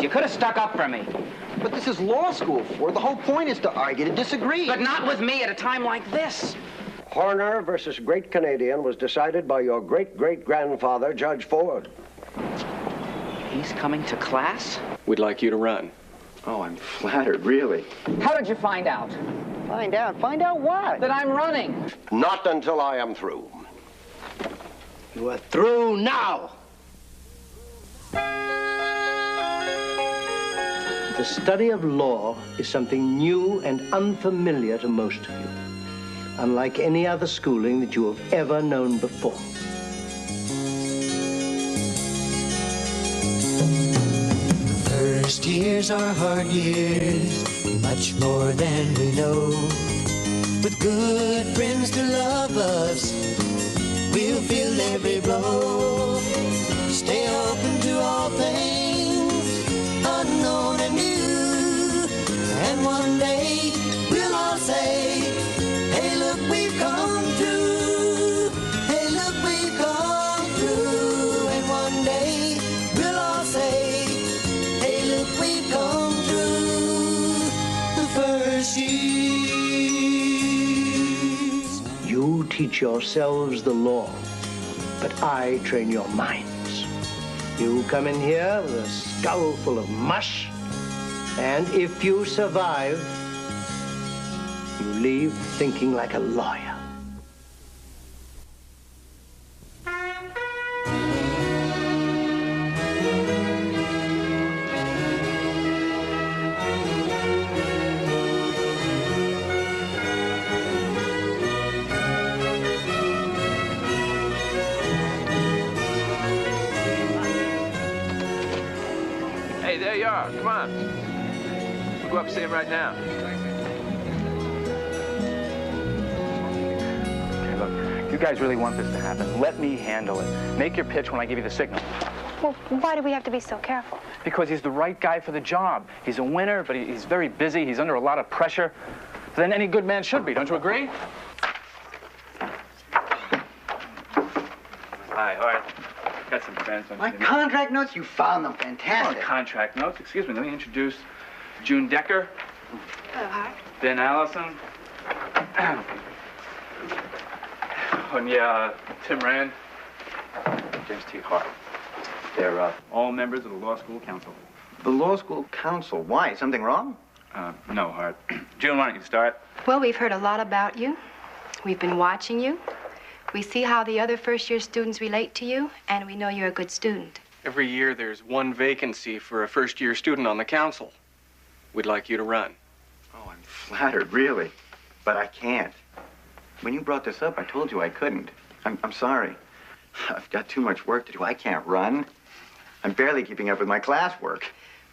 You could have stuck up for me. But this is law school, Ford. The whole point is to argue, to disagree. But not with me at a time like this. Horner versus Great Canadian was decided by your great-great-grandfather, Judge Ford. He's coming to class? We'd like you to run. Oh, I'm flattered, really. How did you find out? Find out? Find out what? That I'm running. Not until I am through. You are through now. The study of law is something new and unfamiliar to most of you, unlike any other schooling that you have ever known before. First years are hard years, much more than we know. With good friends to love us, we'll feel every blow. Stay open to all things, unknown and new. And one day, we'll all say, hey, look, we've come through. Hey, look, we've come through. And one day, we'll all say, hey, look, we've come through the first years. You teach yourselves the law, but I train your minds. You come in here with a skull full of mush, and if you survive, you leave thinking like a lawyer. Hey, there you are. Come on. We'll go up and see him right now. Okay, look, if you guys really want this to happen, let me handle it. Make your pitch when I give you the signal. Well, why do we have to be so careful? Because he's the right guy for the job. He's a winner, but he's very busy. He's under a lot of pressure than any good man should be. Don't you agree? Hi, all right. Got some friends. My contract notes? You found them. Fantastic. Oh, contract notes. Excuse me. Let me introduce June Decker. Hello, Hart. Ben Allison. And yeah, Tim Rand. James T. Hart. They're all members of the Law School Council. The Law School Council. Why? Something wrong? No, Hart. June, why don't you start? Well, we've heard a lot about you. We've been watching you. We see how the other first-year students relate to you, and we know you're a good student. Every year there's one vacancy for a first-year student on the council. We'd like you to run. Oh, I'm flattered, really. But I can't. When you brought this up, I told you I couldn't. I'm sorry. I've got too much work to do. I can't run. I'm barely keeping up with my classwork.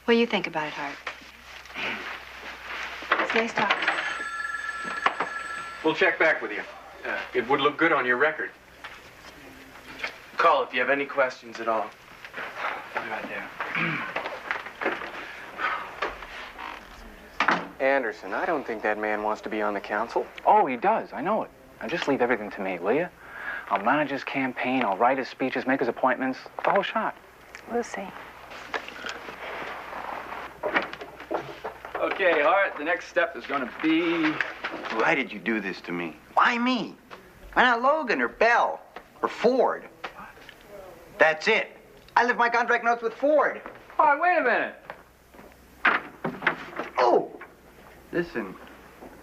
Well, you think about it, Hart. It's nice talking. We'll check back with you. It would look good on your record. Call if you have any questions at all. Right there. Anderson, I don't think that man wants to be on the council. Oh, he does. I know it. Now, just leave everything to me, will you? I'll manage his campaign. I'll write his speeches, make his appointments. The whole shot. We'll see. Okay, Hart, the next step is going to be... Why did you do this to me? Why me? Why not Logan or Bell or Ford? That's it. I left my contract notes with Ford. Hart, wait a minute. Oh! Listen,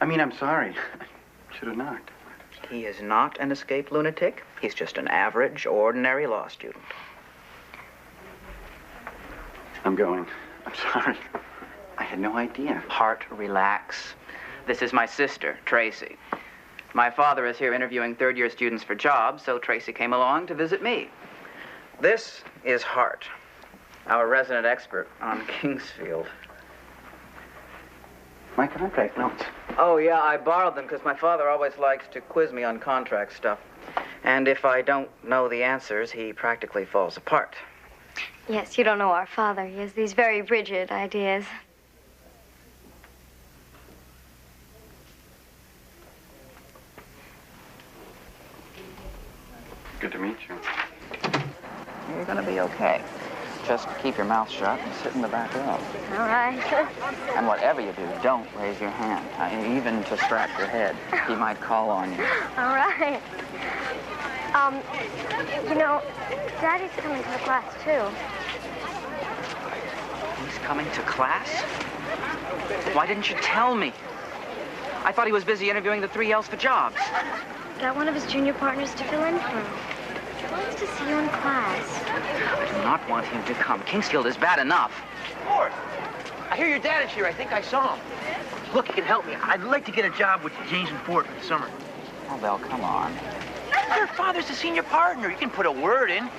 I'm sorry. I should have knocked. He is not an escaped lunatic. He's just an average, ordinary law student. I'm going. I'm sorry. I had no idea. Hart, relax. This is my sister, Tracy. My father is here interviewing third-year students for jobs, so Tracy came along to visit me. This is Hart, our resident expert on Kingsfield. My contract notes. Oh, yeah, I borrowed them because my father always likes to quiz me on contract stuff. And if I don't know the answers, he practically falls apart. Yes, you don't know our father. He has these very rigid ideas. Good to meet you. You're going to be okay. Just keep your mouth shut and sit in the back row. All right. And whatever you do, don't raise your hand. Even to scratch your head. He might call on you. All right. You know, Daddy's coming to the class, too. He's coming to class? Why didn't you tell me? I thought he was busy interviewing the 3 Ls for jobs. Got one of his junior partners to fill in for him. He wants to see you in class. I do not want him to come. Kingsfield is bad enough. Ford, I hear your dad is here. I think I saw him. Look, he can help me. I'd like to get a job with James and Ford for the summer. Oh, well, come on. Your father's the senior partner. You can put a word in.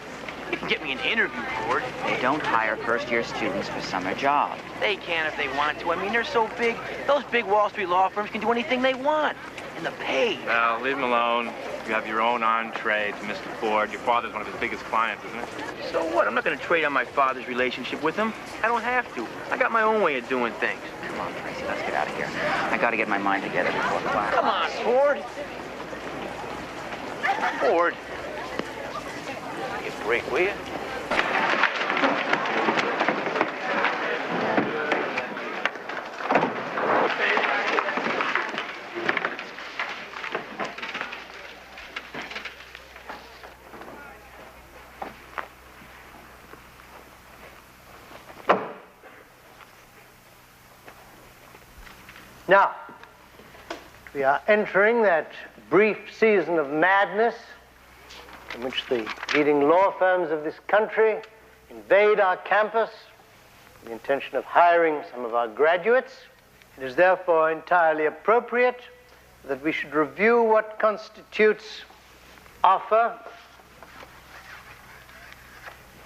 You can get me an interview, Ford. They don't hire first-year students for summer jobs. They can if they want to. I mean, they're so big. Those big Wall Street law firms can do anything they want. And the pay. Now, leave him alone. You have your own entree to Mr. Ford. Your father's one of his biggest clients, isn't it? So what? I'm not going to trade on my father's relationship with him. I don't have to. I got my own way of doing things. Come on, Tracy, let's get out of here. I got to get my mind together before class. Come on, Ford. Ford. Give a break, will you? Now, we are entering that brief season of madness in which the leading law firms of this country invade our campus with the intention of hiring some of our graduates. It is therefore entirely appropriate that we should review what constitutes offer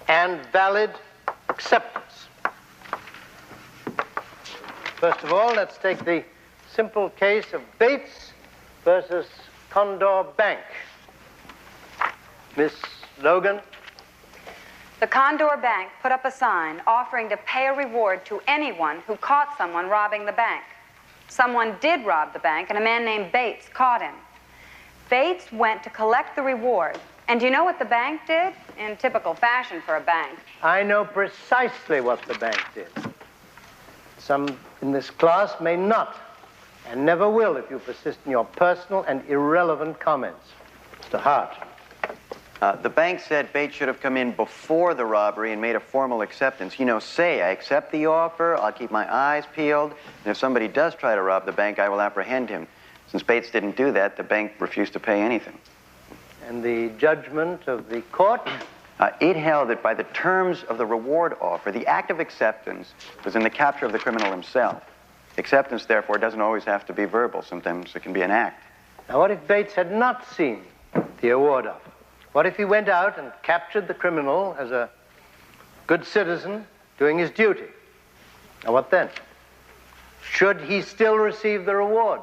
and valid acceptance. First of all, let's take the simple case of Bates versus Condor Bank. Miss Logan? The Condor Bank put up a sign offering to pay a reward to anyone who caught someone robbing the bank. Someone did rob the bank, and a man named Bates caught him. Bates went to collect the reward. And do you know what the bank did? In typical fashion for a bank. I know precisely what the bank did. Some in this class may not, and never will if you persist in your personal and irrelevant comments. Mr. Hart. The bank said Bates should have come in before the robbery and made a formal acceptance. You know, say, I accept the offer, I'll keep my eyes peeled, and if somebody does try to rob the bank, I will apprehend him. Since Bates didn't do that, the bank refused to pay anything. And the judgment of the court? It held that by the terms of the reward offer, the act of acceptance was in the capture of the criminal himself. Acceptance, therefore, doesn't always have to be verbal. Sometimes it can be an act. Now, what if Bates had not seen the award offer? What if he went out and captured the criminal as a good citizen doing his duty? Now, what then? Should he still receive the reward?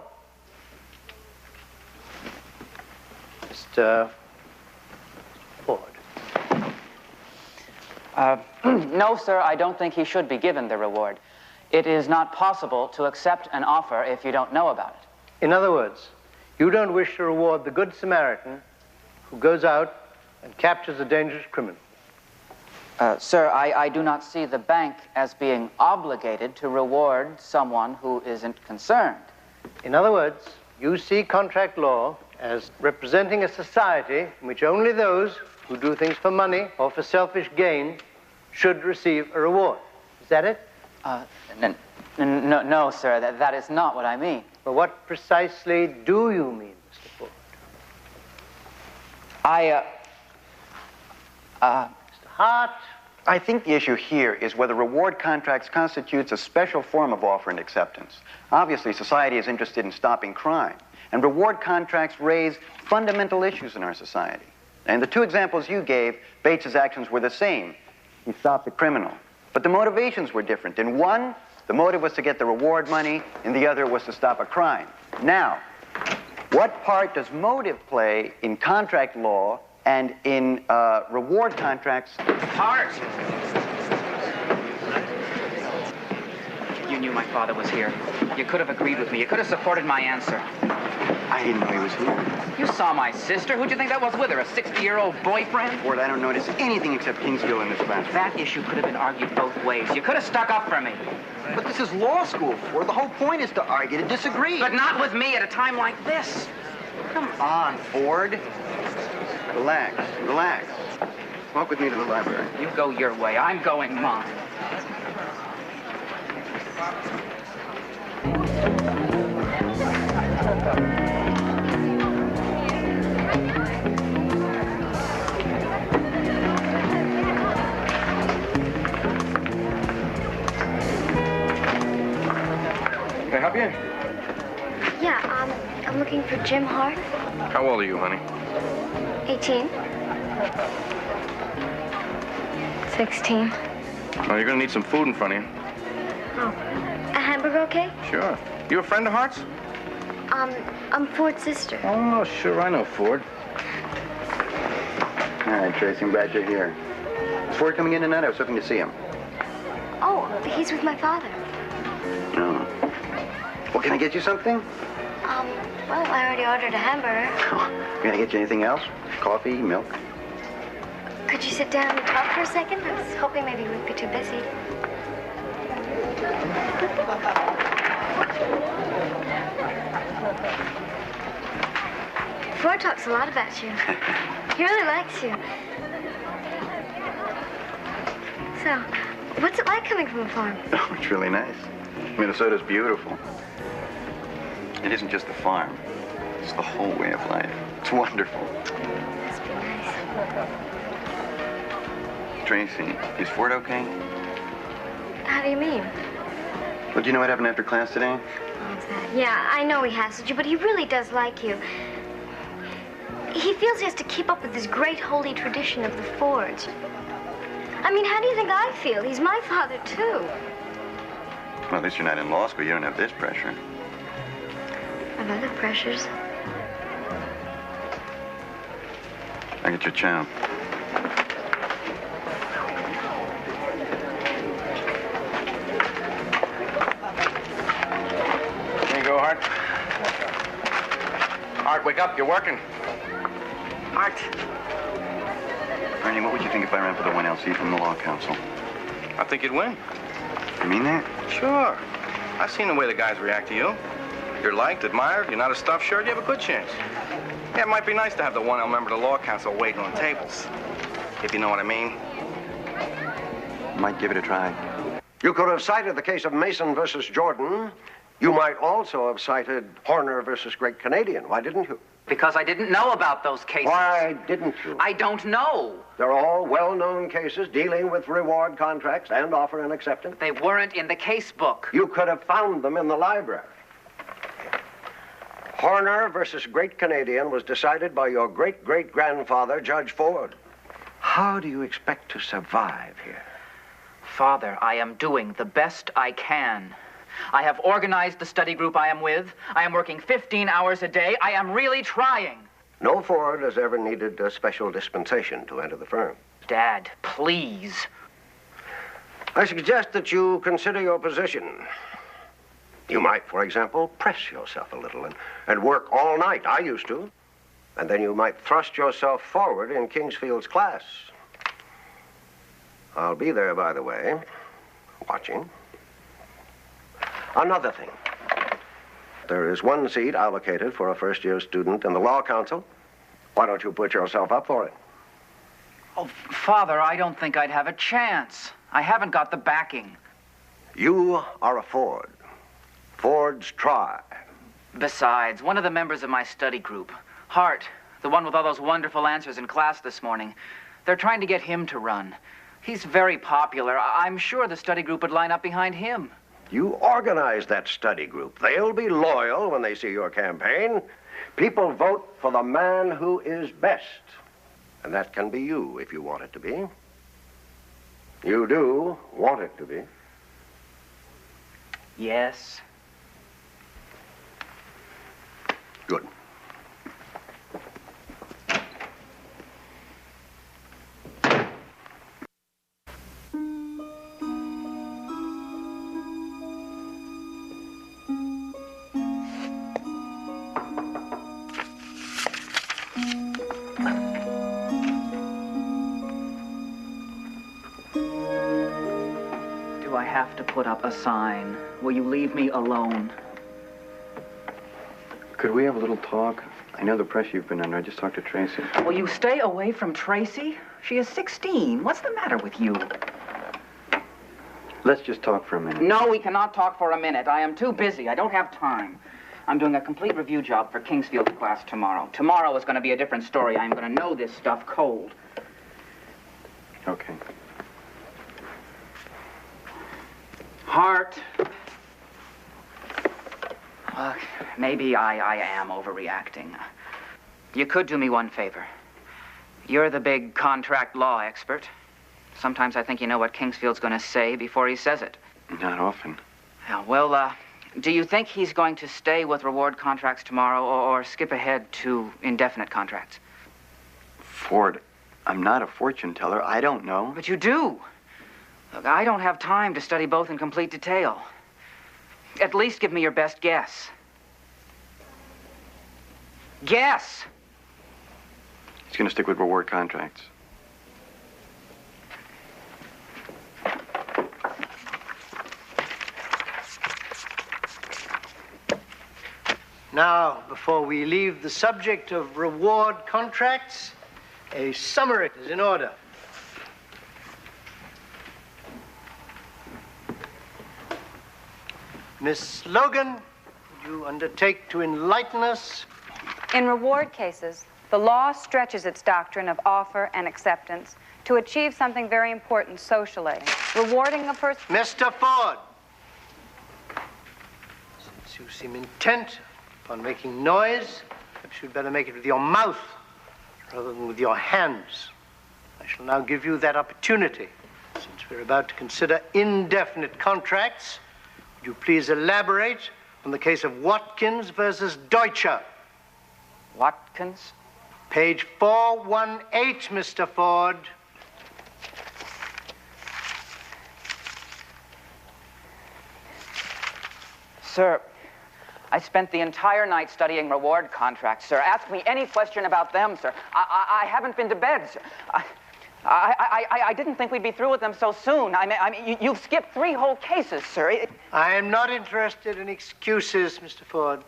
Mr. Ford. No, sir, I don't think he should be given the reward. It is not possible to accept an offer if you don't know about it. In other words, you don't wish to reward the good Samaritan who goes out and captures a dangerous criminal. Sir, I do not see the bank as being obligated to reward someone who isn't concerned. In other words, you see contract law as representing a society in which only those who do things for money or for selfish gain should receive a reward. Is that it? No, sir, that is not what I mean. But what precisely do you mean, Mr. Ford? Mr. Hart? I think the issue here is whether reward contracts constitutes a special form of offer and acceptance. Obviously, society is interested in stopping crime, and reward contracts raise fundamental issues in our society. And the two examples you gave, Bates's actions were the same. He stopped the criminal. But the motivations were different. In one, the motive was to get the reward money, and the other was to stop a crime. Now, what part does motive play in contract law and in reward contracts? Hart! You knew my father was here. You could have agreed with me. You could have supported my answer. I didn't know he was here. You saw my sister. Who'd you think that was with her? A 60-year-old boyfriend? Ford, I don't notice anything except Kingsville in this class. That issue could have been argued both ways. You could have stuck up for me. But this is law school, Ford. The whole point is to argue, to disagree. But not with me at a time like this. Come on, Ford. Relax, relax. Walk with me to the library. You go your way. I'm going mine. Can I help you? Yeah, I'm looking for Jim Hart. How old are you, honey? 18. 16. Well, you're gonna need some food in front of you. Oh. A hamburger, okay? Sure. You a friend of Hart's? I'm Ford's sister. Oh, sure, I know Ford. All right, Tracy, I'm glad you're here. Is Ford coming in tonight? I was hoping to see him. Oh, he's with my father. No. Well, can I get you something? Well, I already ordered a hamburger. Can I get you anything else? Coffee, milk? Could you sit down and talk for a second? I was hoping maybe we'd be too busy. Ford talks a lot about you. He really likes you. So, what's it like coming from a farm? Oh, it's really nice. Minnesota's beautiful. It isn't just the farm. It's the whole way of life. It's wonderful. Must be nice. Tracy, is Ford okay? How do you mean? Well, do you know what happened after class today? Yeah, I know he hassled you, but he really does like you. He feels he has to keep up with this great holy tradition of the Fords. I mean, how do you think I feel? He's my father, too. Well, at least you're not in law school. You don't have this pressure. I have other pressures. I get your chow. There you go, Hart. Hart, wake up. You're working. Art. Ernie, what would you think if I ran for the 1LC from the Law Council? I think you'd win. You mean that? Sure. I've seen the way the guys react to you. You're liked, admired, you're not a stuffed shirt, you have a good chance. Yeah, it might be nice to have the 1L member of the Law Council waiting on tables. If you know what I mean. Might give it a try. You could have cited the case of Mason versus Jordan. You might also have cited Horner versus Great Canadian. Why didn't you? Because I didn't know about those cases. Why didn't you? I don't know. They're all well-known cases dealing with reward contracts and offer and acceptance. They weren't in the case book. You could have found them in the library. Horner versus Great Canadian was decided by your great-great-grandfather, Judge Ford. How do you expect to survive here? Father, I am doing the best I can. I have organized the study group I am with. I am working 15 hours a day. I am really trying. No Ford has ever needed a special dispensation to enter the firm. Dad, please. I suggest that you consider your position. You might, for example, press yourself a little and work all night. I used to. And then you might thrust yourself forward in Kingsfield's class. I'll be there, by the way, watching. Another thing. There is one seat allocated for a first-year student in the Law Council. Why don't you put yourself up for it? Oh, Father, I don't think I'd have a chance. I haven't got the backing. You are a Ford. Fords try. Besides, one of the members of my study group, Hart, the one with all those wonderful answers in class this morning, they're trying to get him to run. He's very popular. I'm sure the study group would line up behind him. You organize that study group. They'll be loyal when they see your campaign. People vote for the man who is best. And that can be you if you want it to be. You do want it to be. Yes. Good. I have to put up a sign. Will you leave me alone? Could we have a little talk? I know the pressure you've been under. I just talked to Tracy. Will you stay away from Tracy? She is 16. What's the matter with you? Let's just talk for a minute. No, we cannot talk for a minute. I am too busy. I don't have time. I'm doing a complete review job for Kingsfield's class tomorrow. Tomorrow is going to be a different story. I'm going to know this stuff cold. Okay. Hart. Maybe I am overreacting. You could do me one favor. You're the big contract law expert. Sometimes I think you know what Kingsfield's going to say before he says it. Not often. Yeah, well, do you think he's going to stay with reward contracts tomorrow or skip ahead to indefinite contracts? Ford, I'm not a fortune teller. I don't know. But you do. Look, I don't have time to study both in complete detail. At least give me your best guess. Guess! He's going to stick with reward contracts. Now, before we leave the subject of reward contracts, a summary is in order. Miss Logan, would you undertake to enlighten us? In reward cases, the law stretches its doctrine of offer and acceptance to achieve something very important socially. Rewarding a person... Mr. Ford, since you seem intent upon making noise, perhaps you'd better make it with your mouth rather than with your hands. I shall now give you that opportunity. Since we're about to consider indefinite contracts, would you please elaborate on the case of Watkins versus Deutscher? Watkins? Page 418, Mr. Ford. Sir, I spent the entire night studying reward contracts, sir. Ask me any question about them, sir. I haven't been to bed, sir. I didn't think we'd be through with them so soon. I mean, you've skipped 3 whole cases, sir. I am not interested in excuses, Mr. Ford.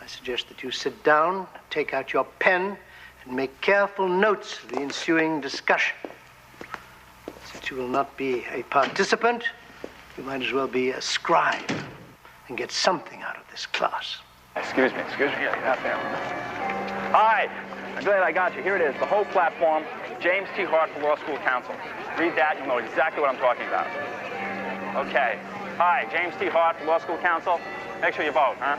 I suggest that you sit down, take out your pen, and make careful notes of the ensuing discussion. Since you will not be a participant, you might as well be a scribe and get something out of this class. Excuse me. Yeah, get out there. Hi. I'm glad I got you. Here it is, the whole platform. James T. Hart for Law School Counsel. Read that, you'll know exactly what I'm talking about. Okay. Hi, James T. Hart for Law School Counsel. Make sure you vote, huh?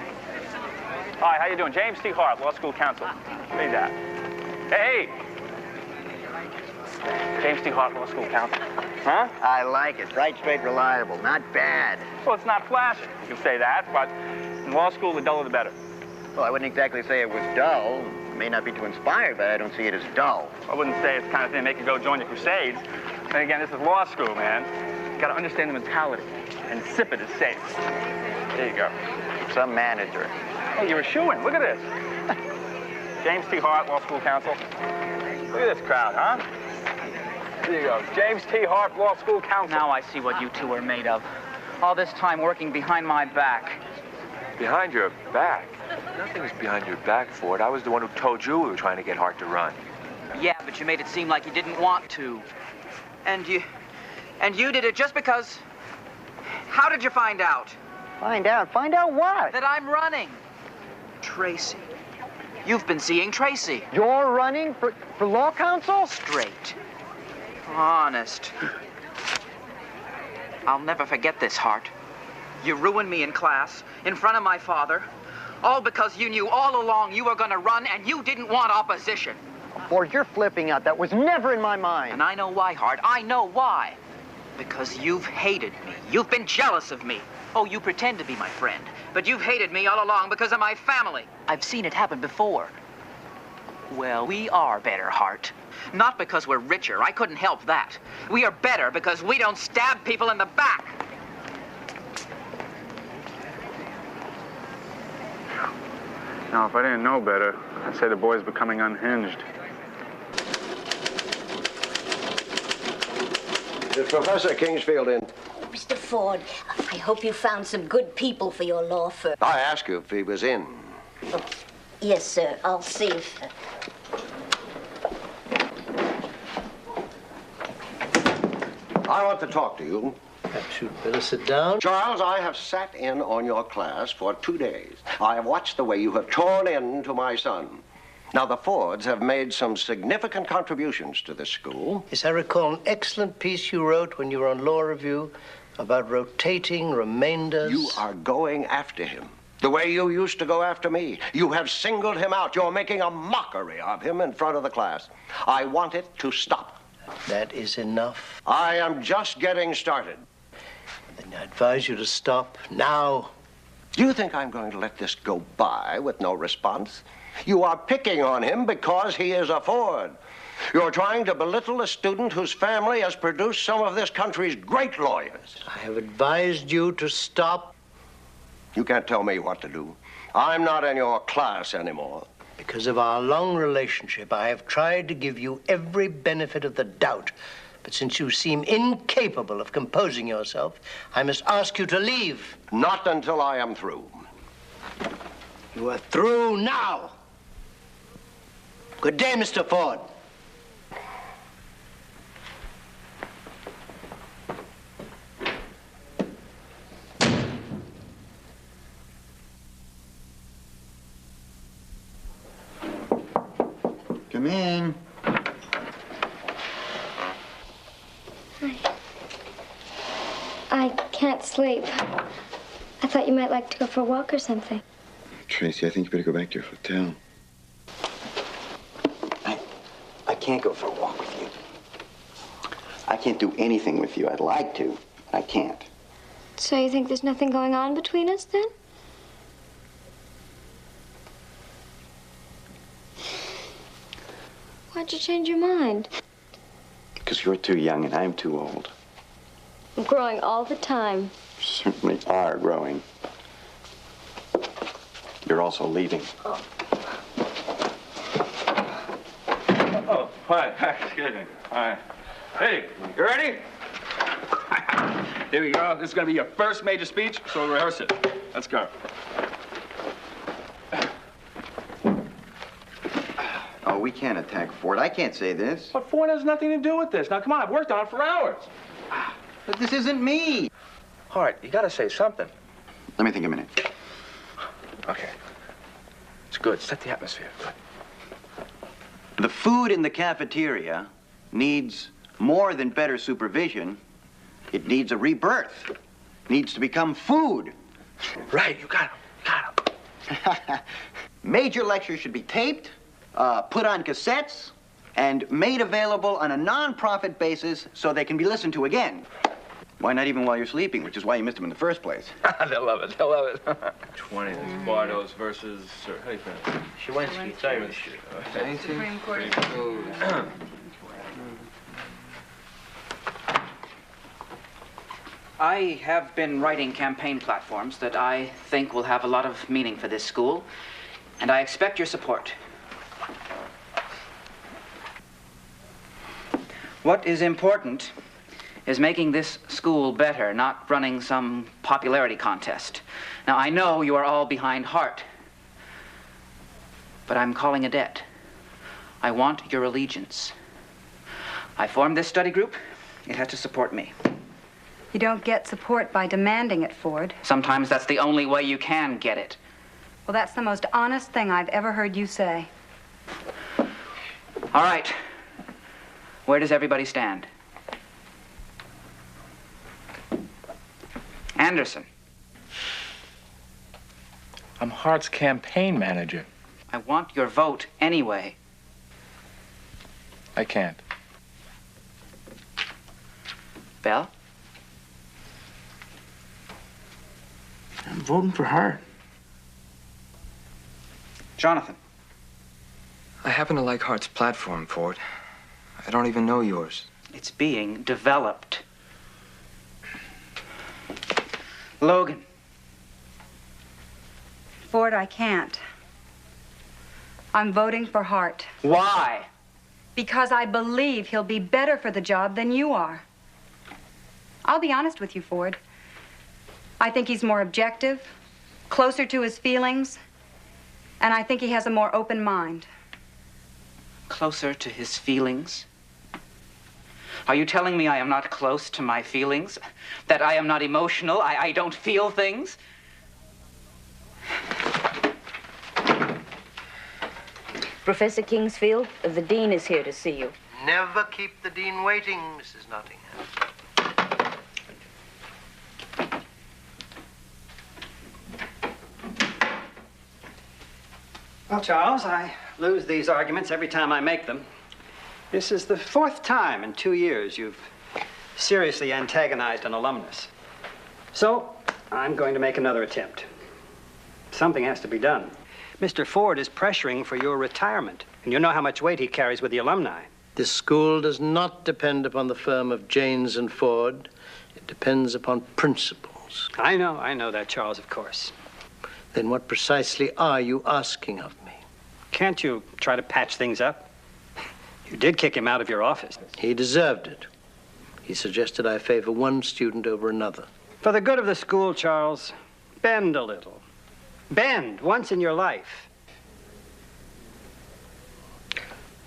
Hi, how you doing? James T. Hart, Law School Counsel. Read that. Hey! James T. Hart, Law School Counsel. Huh? I like it. Right, straight, reliable. Not bad. Well, it's not flashy. You can say that, but in law school, the duller the better. Well, I wouldn't exactly say it was dull. It may not be too inspired, but I don't see it as dull. I wouldn't say it's the kind of thing that make you go join the Crusades. And again, this is law school, man. You gotta understand the mentality. And sip it is safe. There you go. Some manager. Hey, you're a shoo-in. Look at this. James T. Hart, Law School Counsel. Look at this crowd, huh? There you go. James T. Hart, Law School Counsel. Now I see what you two are made of. All this time working behind my back. Behind your back? Nothing's behind your back, Ford. I was the one who told you we were trying to get Hart to run. Yeah, but you made it seem like you didn't want to. And you did it just because... How did you find out? Find out? Find out what? That I'm running. Tracy. You've been seeing Tracy. You're running for law counsel? Straight. Honest. I'll never forget this, Hart. You ruined me in class, in front of my father, all because you knew all along you were going to run and you didn't want opposition. Ford, you're flipping out. That was never in my mind. And I know why, Hart. I know why. Because you've hated me. You've been jealous of me. Oh, you pretend to be my friend, but you've hated me all along because of my family. I've seen it happen before. Well, we are better, Hart. Not because we're richer. I couldn't help that. We are better because we don't stab people in the back. Now, if I didn't know better, I'd say the boy's becoming unhinged. Is Professor Kingsfield in? Mr. Ford, I hope you found some good people for your law firm. I asked you if he was in. Oh, yes, sir. I'll see if... I want to talk to you. Perhaps you'd better sit down. Charles, I have sat in on your class for 2 days. I have watched the way you have torn into my son. Now, the Fords have made some significant contributions to this school. Yes, I recall an excellent piece you wrote when you were on Law Review about rotating remainders. You are going after him the way you used to go after me. You have singled him out. You're making a mockery of him in front of the class. I want it to stop. That is enough. I am just getting started. Then I advise you to stop now. Do you think I'm going to let this go by with no response? You are picking on him because he is a Ford. You're trying to belittle a student whose family has produced some of this country's great lawyers. I have advised you to stop. You can't tell me what to do. I'm not in your class anymore. Because of our long relationship, I have tried to give you every benefit of the doubt. But since you seem incapable of composing yourself, I must ask you to leave. Not until I am through. You are through now. Good day, Mr. Ford. Come in. I can't sleep. I thought you might like to go for a walk or something. Tracy, I think you better go back to your hotel. I can't go for a walk with you. I can't do anything with you. I'd like to, but I can't. So you think there's nothing going on between us, then? Why'd you change your mind? Because you're too young and I'm too old. I'm growing all the time. You certainly are growing. You're also leaving. Oh, hi. Excuse me. Hi. Hey, you ready? Here we go. This is going to be your first major speech, so we'll rehearse it. Let's go. Oh, we can't attack Ford. I can't say this. But Ford has nothing to do with this. Now, come on. I've worked on it for hours. But this isn't me. Hart, you gotta say something. Let me think a minute. Okay. It's good. Set the atmosphere. Good. The food in the cafeteria needs more than better supervision. It needs a rebirth. It needs to become food. Right, you got him. Got him. Major lectures should be taped, put on cassettes, and made available on a non-profit basis so they can be listened to again. Why not even while you're sleeping, which is why you missed them in the first place. They'll love it. They'll love it. 20. That's Bardos versus... How do you pronounce it? Shawensky. Sorry. Supreme Court. I have been writing campaign platforms that I think will have a lot of meaning for this school, and I expect your support. What is important is making this school better, not running some popularity contest. Now, I know you are all behind Hart, but I'm calling a debt. I want your allegiance. I formed this study group. It has to support me. You don't get support by demanding it, Ford. Sometimes that's the only way you can get it. Well, that's the most honest thing I've ever heard you say. All right. Where does everybody stand? Anderson. I'm Hart's campaign manager. I want your vote anyway. I can't. Bell? I'm voting for Hart. Jonathan. I happen to like Hart's platform, Ford. I don't even know yours. It's being developed. Logan. Ford, I can't. I'm voting for Hart. Why? Because I believe he'll be better for the job than you are. I'll be honest with you, Ford. I think he's more objective, closer to his feelings, and I think he has a more open mind. Closer to his feelings? Are you telling me I am not close to my feelings? That I am not emotional? I don't feel things? Professor Kingsfield, the dean is here to see you. Never keep the dean waiting, Mrs. Nottingham. Well, Charles, I lose these arguments every time I make them. This is the 4th time in 2 years you've seriously antagonized an alumnus. So, I'm going to make another attempt. Something has to be done. Mr. Ford is pressuring for your retirement, and you know how much weight he carries with the alumni. This school does not depend upon the firm of Janes and Ford. It depends upon principles. I know that, Charles, of course. Then what precisely are you asking of me? Can't you try to patch things up? You did kick him out of your office. He deserved it. He suggested I favor one student over another. For the good of the school, Charles, bend a little. Bend once in your life.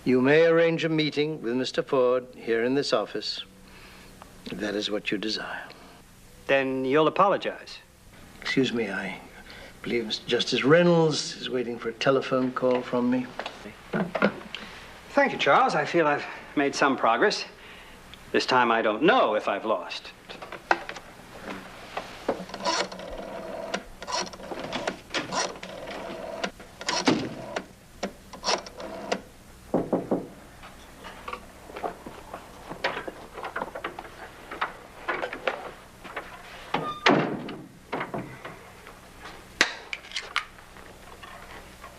You may arrange a meeting with Mr. Ford here in this office, if that is what you desire. Then you'll apologize. Excuse me, I believe Mr. Justice Reynolds is waiting for a telephone call from me. Thank you, Charles. I feel I've made some progress. This time I don't know if I've lost.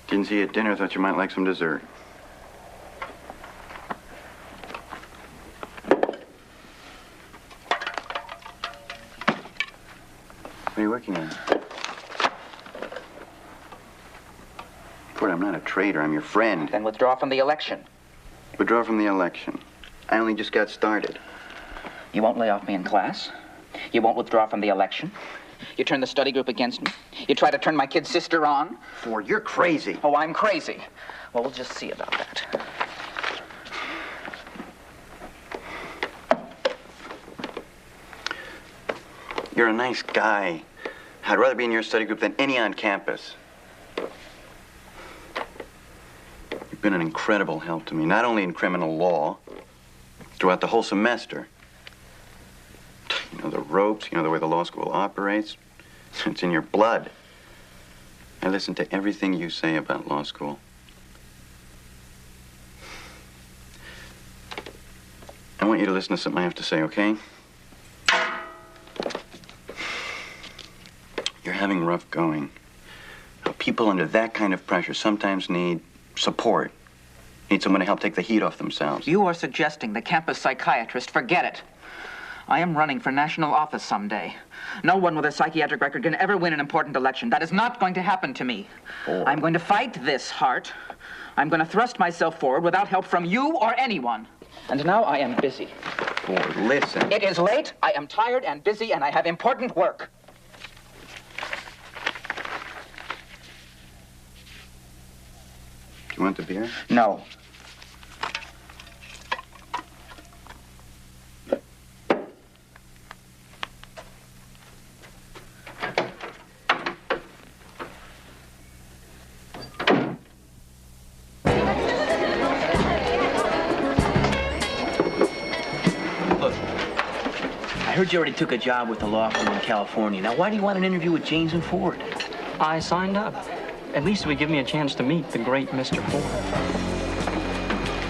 Didn't see you at dinner. Thought you might like some dessert. What are you working on? Ford, I'm not a traitor. I'm your friend. Then withdraw from the election. Withdraw from the election. I only just got started. You won't lay off me in class. You won't withdraw from the election. You turn the study group against me. You try to turn my kid sister on. Ford, you're crazy. Oh, I'm crazy. Well, we'll just see about that. You're a nice guy. I'd rather be in your study group than any on campus. You've been an incredible help to me, not only in criminal law, throughout the whole semester. You know the ropes, you know the way the law school operates. It's in your blood. I listen to everything you say about law school. I want you to listen to something I have to say, okay? You're having rough going. People under that kind of pressure sometimes need support. Need someone to help take the heat off themselves. You are suggesting the campus psychiatrist. Forget it. I am running for national office someday. No one with a psychiatric record can ever win an important election. That is not going to happen to me. I'm going to fight this, Hart. I'm going to thrust myself forward without help from you or anyone. And now I am busy. Ford, listen. It is late, I am tired and busy, and I have important work. Do you want the beer? No. I heard you already took a job with the law firm in California. Now, why do you want an interview with Janes and Ford? I signed up. At least it would give me a chance to meet the great Mr. Ford.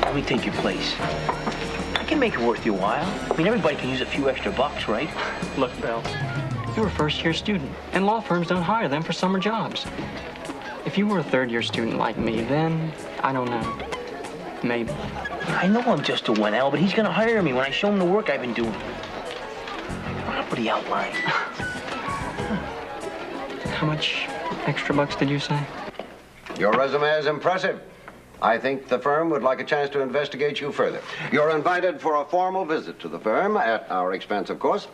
Let me take your place. I can make it worth your while. I mean, everybody can use a few extra bucks, right? Look, Bill, you're a first-year student, and law firms don't hire them for summer jobs. If you were a third-year student like me, then, I don't know, maybe. I know I'm just a 1L, but he's going to hire me when I show him the work I've been doing. Property outline. How much extra bucks did you say? Your resume is impressive. I think the firm would like a chance to investigate you further. You're invited for a formal visit to the firm, at our expense, of course.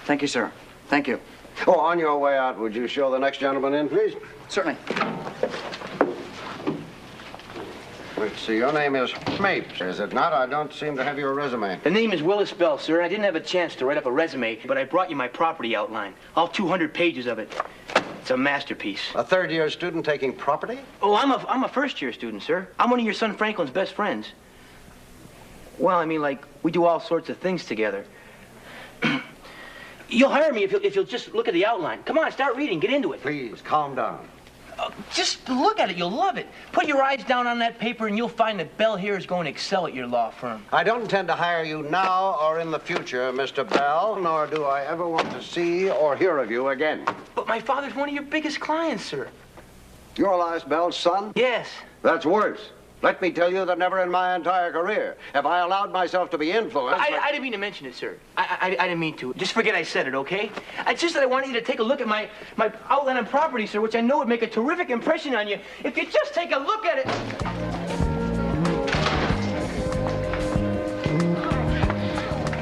Thank you, sir. Thank you. Oh, on your way out, would you show the next gentleman in, please? Certainly. Let's see, your name is Mapes, is it not? I don't seem to have your resume. The name is Willis Bell, sir. I didn't have a chance to write up a resume, but I brought you my property outline. All 200 pages of it. It's a masterpiece. A third-year student taking property? Oh, I'm a first-year student, sir. I'm one of your son Franklin's best friends. Well, I mean, like, we do all sorts of things together. You'll hire me if you'll just look at the outline. Come on, start reading. Get into it. Please, calm down. Just look at it. You'll love it. Put your eyes down on that paper, and you'll find that Bell here is going to excel at your law firm. I don't intend to hire you now or in the future, Mr. Bell, nor do I ever want to see or hear of you again. But my father's one of your biggest clients, sir. You're Elias Bell's son? Yes. That's worse. Let me tell you that never in my entire career have I allowed myself to be influenced. I didn't mean to mention it, sir. I didn't mean to. Just forget I said it, okay? It's just that I wanted you to take a look at my outline on property, sir, which I know would make a terrific impression on you if you just take a look at it.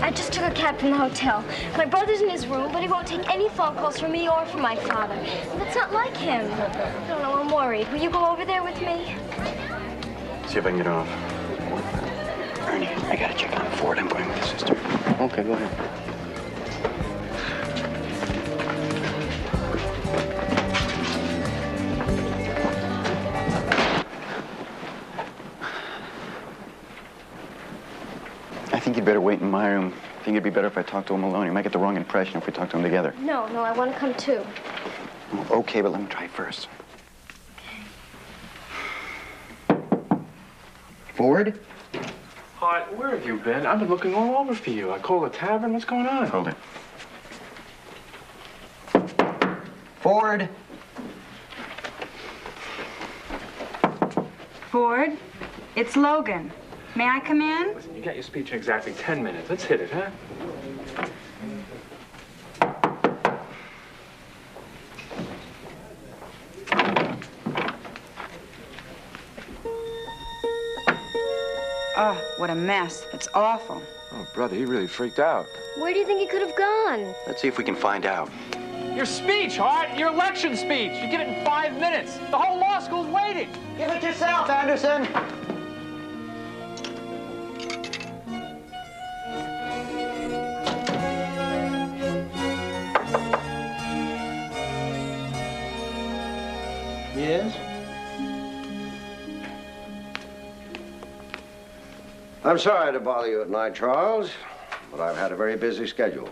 I just took a cab from the hotel. My brother's in his room, but he won't take any phone calls from me or from my father. That's not like him. I don't know, I'm worried. Will you go over there with me? See if I can get off. Ernie, I gotta check on Ford. I'm going with the sister. Okay, go ahead. I think you'd better wait in my room. I think it'd be better if I talked to him alone. You might get the wrong impression if we talk to him together. No, I want to come too. Okay, but let me try first. Ford? Hi, where have you been? I've been looking all over for you. I called the tavern. What's going on? Hold it. Ford? Ford, it's Logan. May I come in? Listen, you got your speech in exactly 10 minutes. Let's hit it, huh? Oh, what a mess. It's awful. Oh, brother, he really freaked out. Where do you think he could have gone? Let's see if we can find out. Your speech, Hart. Your election speech. You get it in 5 minutes. The whole law school's waiting. Give it yourself, Anderson. Yes? I'm sorry to bother you at night, Charles, but I've had a very busy schedule.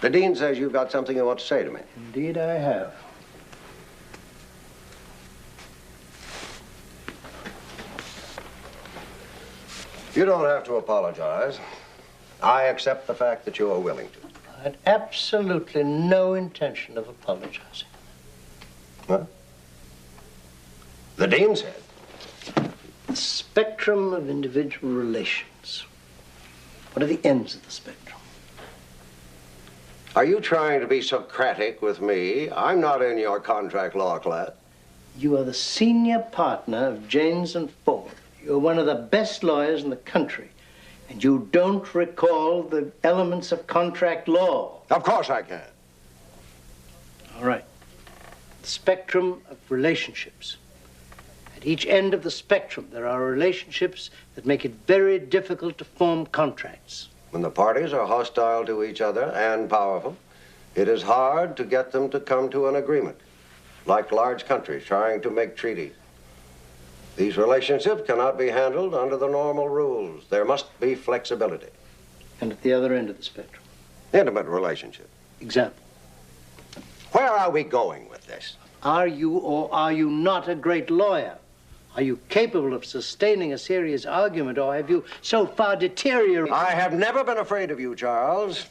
The dean says you've got something you want to say to me. Indeed, I have. You don't have to apologize. I accept the fact that you are willing to. I had absolutely no intention of apologizing. What? The dean said. The spectrum of individual relations. What are the ends of the spectrum? Are you trying to be Socratic with me? I'm not in your contract law class. You are the senior partner of Janes and Ford. You're one of the best lawyers in the country. And you don't recall the elements of contract law. Of course I can. All right. The spectrum of relationships. At each end of the spectrum, there are relationships that make it very difficult to form contracts. When the parties are hostile to each other and powerful, it is hard to get them to come to an agreement, like large countries trying to make treaties. These relationships cannot be handled under the normal rules. There must be flexibility. And at the other end of the spectrum? Intimate relationship. Example. Where are we going with this? Are you or are you not a great lawyer? Are you capable of sustaining a serious argument, or have you so far deteriorated? I have never been afraid of you, Charles,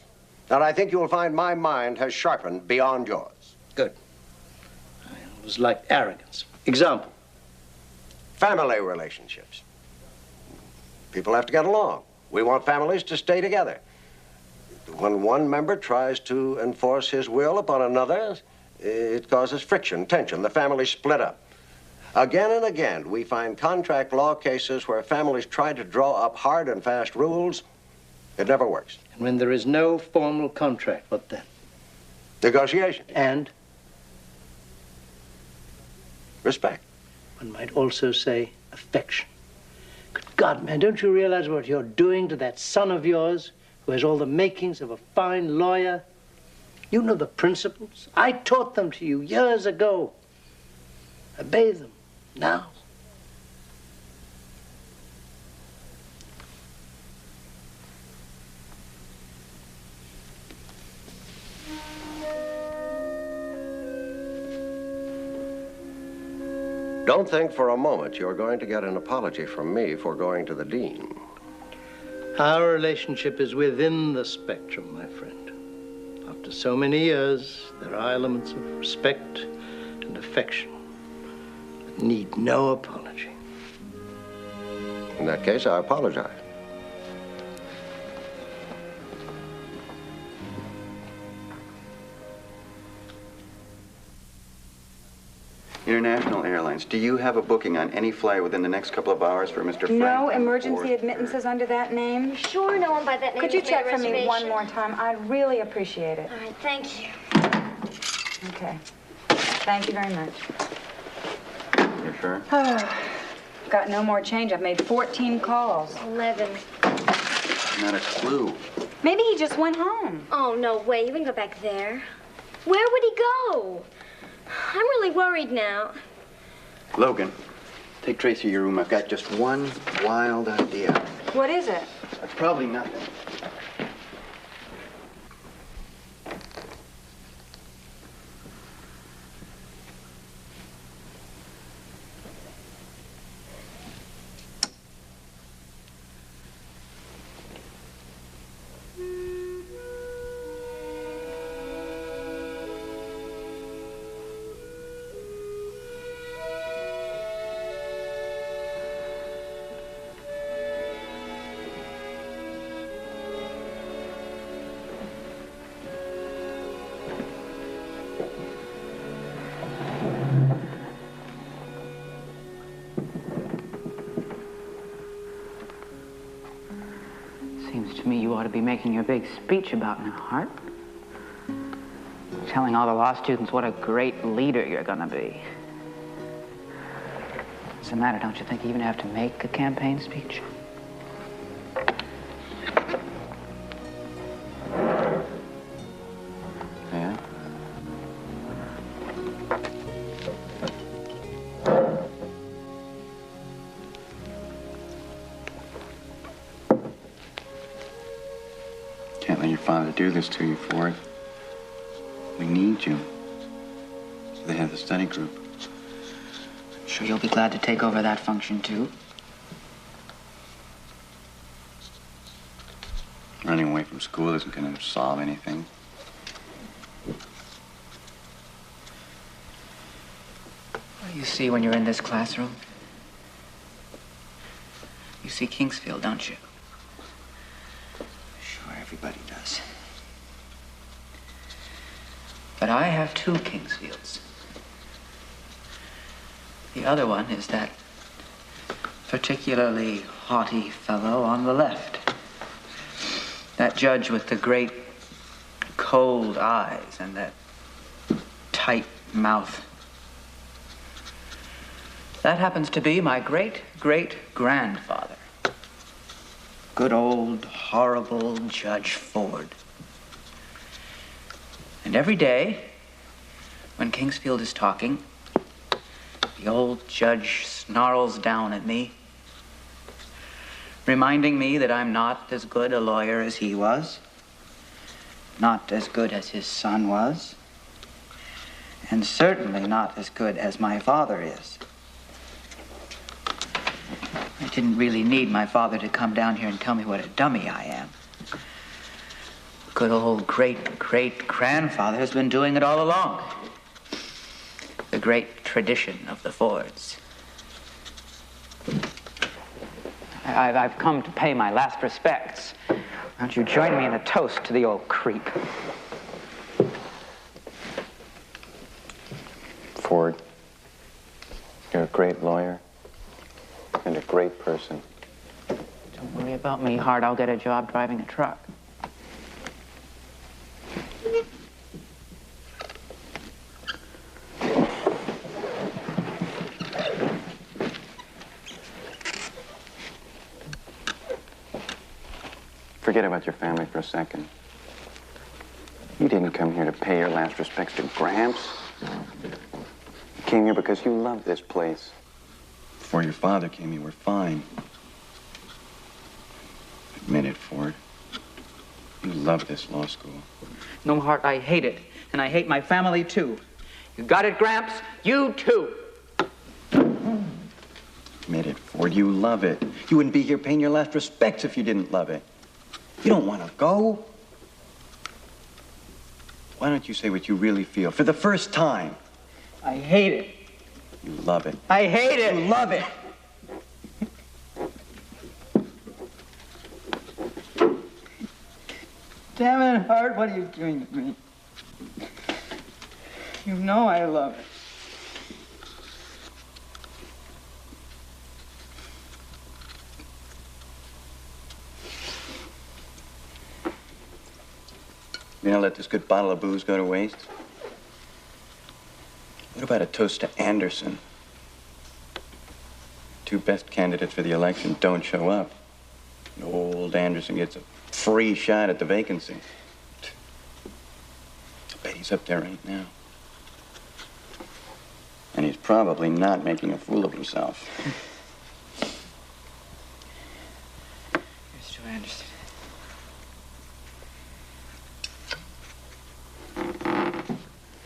and I think you will find my mind has sharpened beyond yours. Good. It was like arrogance. Example. Family relationships. People have to get along. We want families to stay together. When one member tries to enforce his will upon another, it causes friction, tension. The family split up. Again and again, we find contract law cases where families try to draw up hard and fast rules, It never works. And when there is no formal contract, what then? Negotiation. And? Respect. One might also say affection. Good God, man, don't you realize what you're doing to that son of yours who has all the makings of a fine lawyer? You know the principles. I taught them to you years ago. Obey them now. Don't think for a moment you're going to get an apology from me for going to the dean. Our relationship is within the spectrum, my friend. After so many years, there are elements of respect and affection that need no apology. In that case, I apologize. International Airlines, do you have a booking on any flight within the next couple of hours for Mr. Frank? No emergency admittances under that name? Sure, no one by that name. Could you has made a check for me reservation? one more time? I'd really appreciate it. All right, thank you. Okay. Thank you very much. You're sure? Got no more change. I've made 14 calls. 11. Not a clue. Maybe he just went home. Oh, no way. You wouldn't go back there. Where would he go? I'm really worried now. Logan, take Tracy to your room. I've got just one wild idea. What is it? It's probably nothing. Seems to me you ought to be making your big speech about now, Hart. Telling all the law students what a great leader you're gonna be. What's the matter? Don't you think you even have to make a campaign speech? Yeah? Can't let your father do this to you, Ford. We need you. They have the study group. Sure you'll be glad to take over that function, too? Running away from school isn't going to solve anything. What do you see when you're in this classroom? You see Kingsfield, don't you? Sure, everybody does. But I have two Kingsfields. The other one is that particularly haughty fellow on the left. That judge with the great cold eyes and that tight mouth. That happens to be my great-great-grandfather. Good old, horrible Judge Ford. And every day, when Kingsfield is talking, the old judge snarls down at me, reminding me that I'm not as good a lawyer as he was, not as good as his son was, and certainly not as good as my father is. I didn't really need my father to come down here and tell me what a dummy I am. Good old great-great-grandfather has been doing it all along. The great tradition of the Fords. I've come to pay my last respects. Why don't you join me in a toast to the old creep? Ford, you're a great lawyer and a great person. Don't worry about me, Hart. I'll get a job driving a truck. Forget about your family for a second. You didn't come here to pay your last respects to Gramps. You came here because you love this place. Before your father came, you were fine. Admit it, Ford. You love this law school. No, Hart, I hate it. And I hate my family, too. You got it, Gramps? You, too. Admit it, Ford. You love it. You wouldn't be here paying your last respects if you didn't love it. You don't want to go. Why don't you say what you really feel for the first time? I hate it. You love it. I hate it. You love it. Damn it, Hart, what are you doing to me? You know I love it. You gonna let this good bottle of booze go to waste? What about a toast to Anderson? Two best candidates for the election don't show up. And old Anderson gets a free shot at the vacancy. I bet he's up there right now. And he's probably not making a fool of himself. Here's Joe Anderson.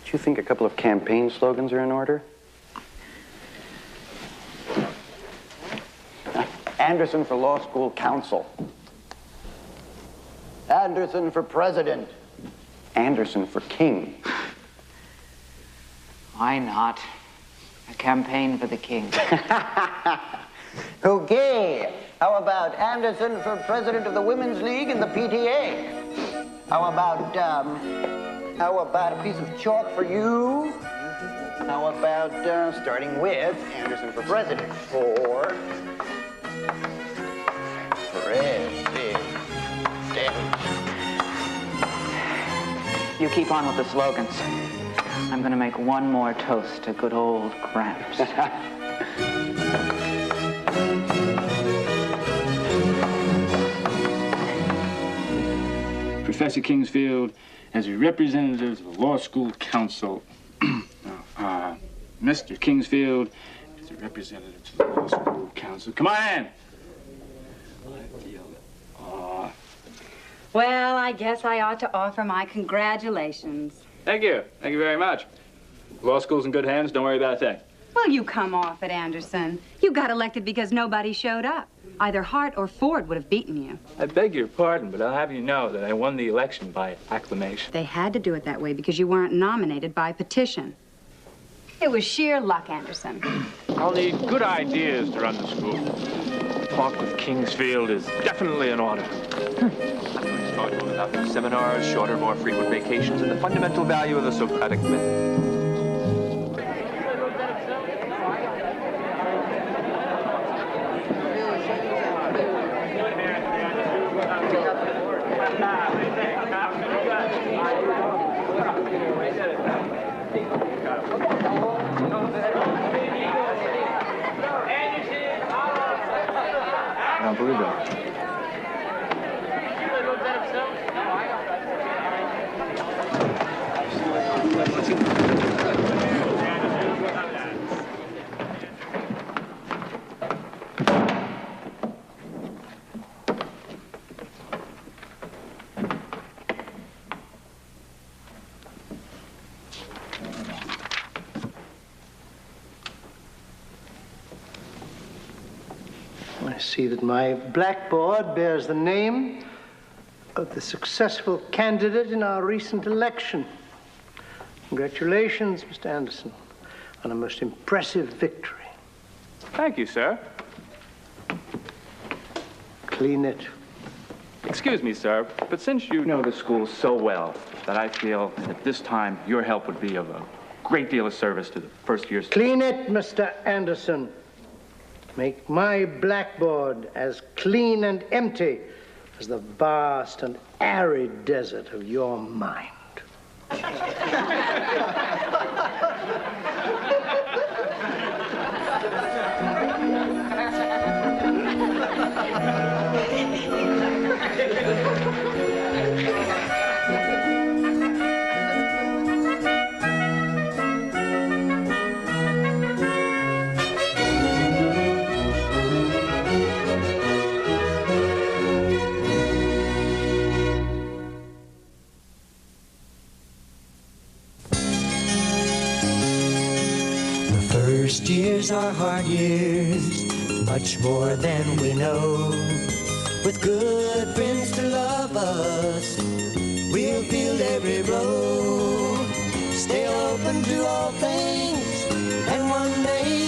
Do you think a couple of campaign slogans are in order? Anderson for law school counsel. Anderson for president. Anderson for king. Why not? A campaign for the king. Okay. How about Anderson for president of the Women's League and the PTA? How about a piece of chalk for you? How about starting with Anderson for president? For president. You keep on with the slogans. I'm going to make one more toast to good old Gramps. Professor Kingsfield, as a representative of the Law School Council, Mr. Kingsfield, as a representative to the Law School Council. Come on! Well, I guess I ought to offer my congratulations. Thank you. Thank you very much. Law school's in good hands. Don't worry about a thing. Well, you come off it, Anderson. You got elected because nobody showed up. Either Hart or Ford would have beaten you. I beg your pardon, but I'll have you know that I won the election by acclamation. They had to do it that way because you weren't nominated by petition. It was sheer luck, Anderson. I'll need good ideas to run the school. Talk with Kingsfield is definitely in order. I'm going to talk to him about new seminars, shorter, more frequent vacations, and the fundamental value of the Socratic method. I don't believe that. I see that my blackboard bears the name of the successful candidate in our recent election. Congratulations, Mr. Anderson, on a most impressive victory. Thank you, sir. Clean it. Excuse me, sir, but since you know the school so well, that I feel that at this time your help would be of a great deal of service to the first year's... Clean it, Mr. Anderson. make my blackboard as clean and empty as the vast and arid desert of your mind. First years are hard years, much more than we know. With good friends to love us, we'll fill every road. Stay open to all things, and one day